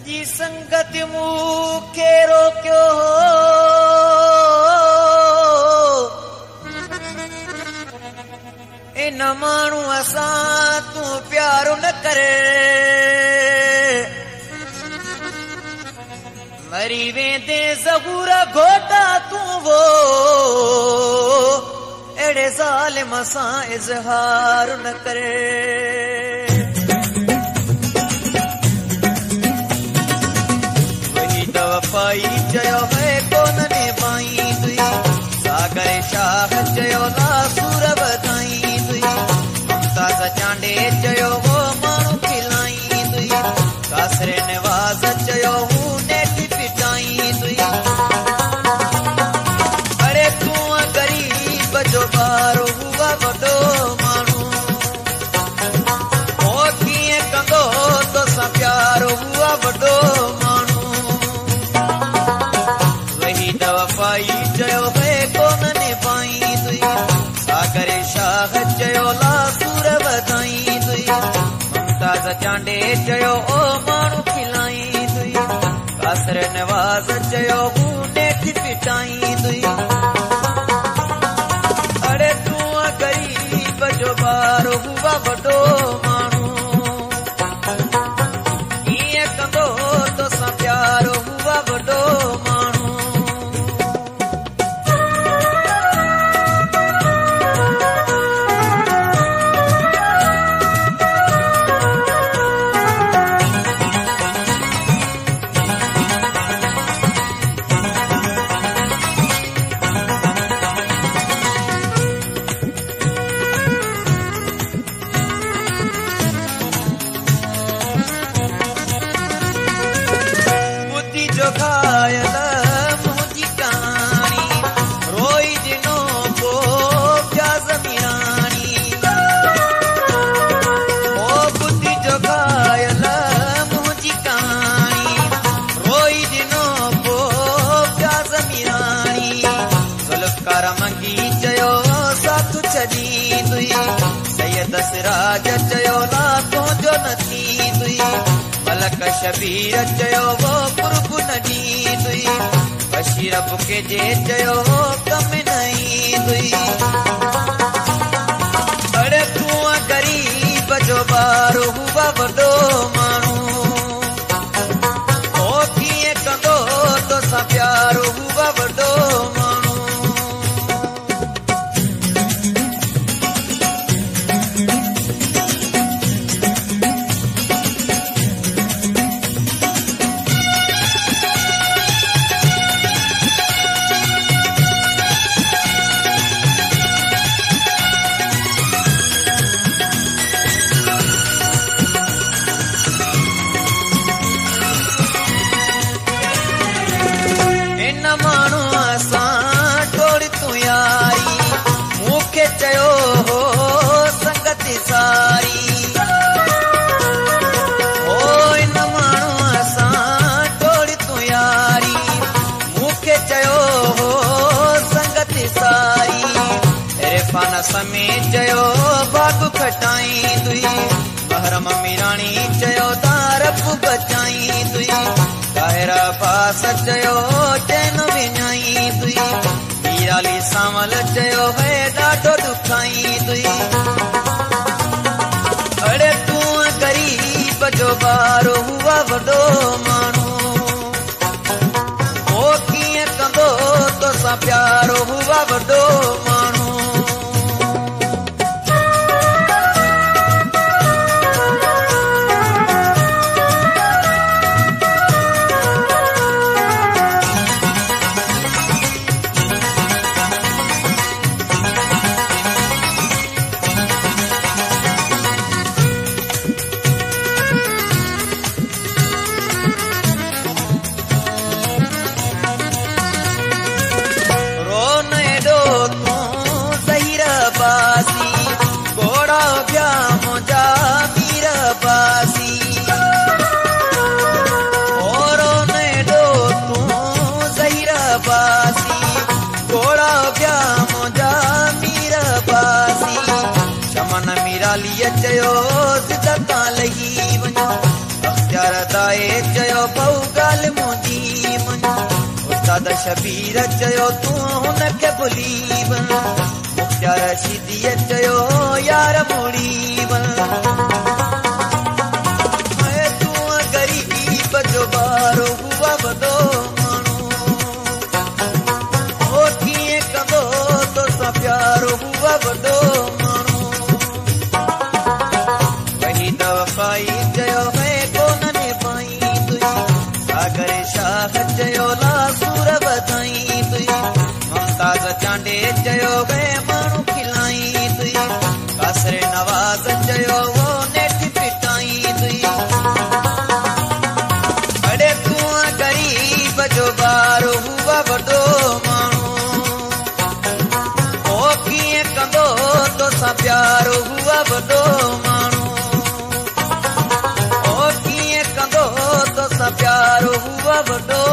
जी संगत मूंखे रोकियो इन माण्हू असां तूं प्यारो न करे मरी वेंदे ज़बूर घोटा तूं वो अहिड़े ज़ालिम सां इज़हार न करे वफ़ाई चयो है कोन निभाई तुई सागर शाह चयो ला सूर वधाई तुई मुमताज़ चांडे चयो वो माण्हू खिलाई तुई कासर नवाज़ चयो हूं नेठी पिटाई तुई अरे तूं गरीब जो ॿारो हुआ वॾो माण्हू हो कीअं कंदो तोसां प्यारो हुआ वॾो वफ़ाई चयो है कोन निभाई तुई सागर शाह चयो ला सूर वधाई तुई मुमताज़ चांडे चयो ओ माण्हू खिलाई तुई कासर नवाज़ चयो हूं नेठी पिटाई तुई अरे तूं गरीब जो ॿारो हुआ वॾो माण्हू कीअं कंदो तोसां प्यारो हुआ वॾो सिराज चयो ना तुंहिंजो न थी तुई मलक शबीर चयो वो कुर्ब न ॾी तुई बशीर बुके जे चयो कम नहीं तुई अरे तूं गरीब जो ॿारो हुआ वॾो माण्हू हो कीअं कंदो तोसां प्यारो हुआ वॾो समय चयो बाग खटाई तुई महरम मीराणी चयो तारफ बचाई तुई ताहिरा पास चयो चैन विञाई तुई हीराली सामल चयो है ॾाढो ॾुखाई तुई अरे तूं गरीब जो ॿारो हुआ वॾो माण्हू हो कीअं कंदो तोसां प्यारो हुआ वॾो माण्हू चयो सिद्धा लही वञो अख़्तियार ॿुधाए चयो बहु ॻाल्हि मुंहिंजी मञ उस्ताद शबीर चयो तूं हुनखे भुली वञ मुख्तार रशीदीअ चयो यार मुड़ी वञ तूं ग़रीब जो ॿारो हुआ वॾो माण्हू हो कीअं कंदो तोसां प्यारो हुआ वॾो माण्हू वहीद वफ़ाई चयो है कोन निभाई तुई सागर शाह चयो ला सूर वधाई तुई मुमताज़ चांडे चयो वे माण्हू खिलाई तुई कासरे नवाज़ चयो वो नेठ पिटाई तुई अड़े तूं ग़रीब जो ॿारो हुआ वॾो माण्हू हो कीअं कंदो तोसां प्यारो हुआ वॾो माण्हू हो कीअं कंदो तोसां प्यारो हुआ वॾो